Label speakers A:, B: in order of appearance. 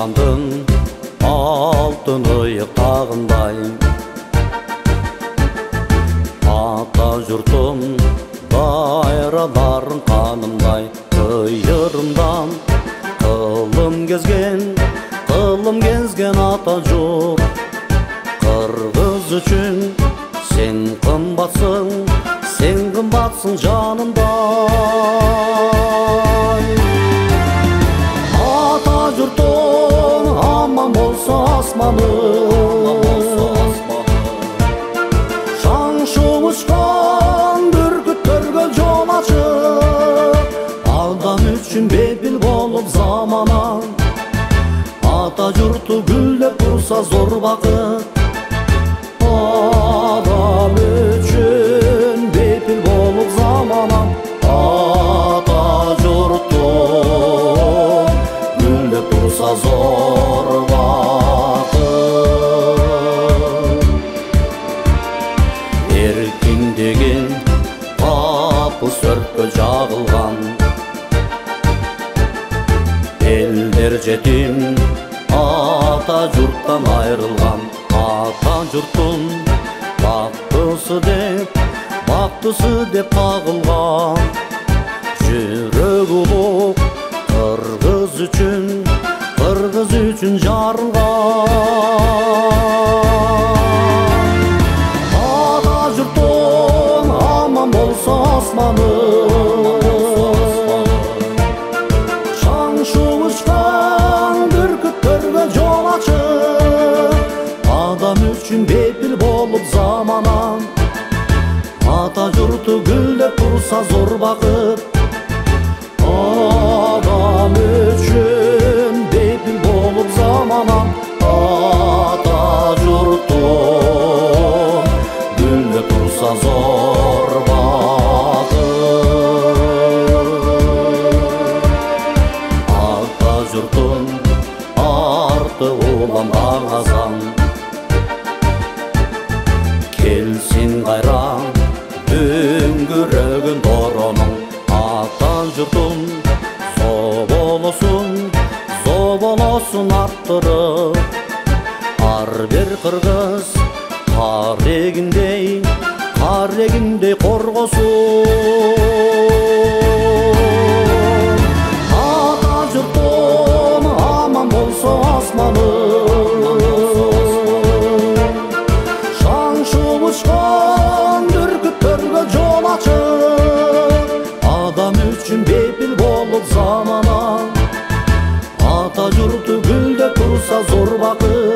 A: ашқандың алтын иық тағындай. Ата жұртым дайраларын қанымдай. Қиырымдан қылым кезген ата жоқ. Қырғыз үшін сен қымбатсың жанымдай. Ата жұртың аман болса асманың, шаңшы ұшқан бүркіттерге жол ашып, адам үшін бейпіл болып заманан. Ата жұрты гүлдеп тұрса зор бақыт, адам үшін бейпіл болып заманан. Ата жұрты гүлдеп тұрса зор бақыт. Еркін деген тапыс өртке жағылған, елдер жетім ата жұрттан айрылған. Ата жұрттың бақтысы деп қағылған, жүрек ұлық қырғыз үшін жарылған. Ата жұрттың аман болса асманың, шаңшы ұшқан бүркіттерге жол ашып, адам үшін бейпіл болып заманан. Ата жұрты гүлдеп тұрса зор бақыт, адам үшін бейпіл болып заманан. Ата жұрты гүлдеп тұрса зор бақыт. Ата жұртың арты уланған қазан, келсін қайран дөңгірегін дороның. Ата жұртың зоболосын арттырып, ар бер қырғыз қар егіндей қорғосын. Ата жұртың аман болса асманың, шаңшы ұшқан бүркіттерге жол ашып, адам үшін бейпіл болып заманан. Ата жұрты гүлдеп тұрса зор бақыт,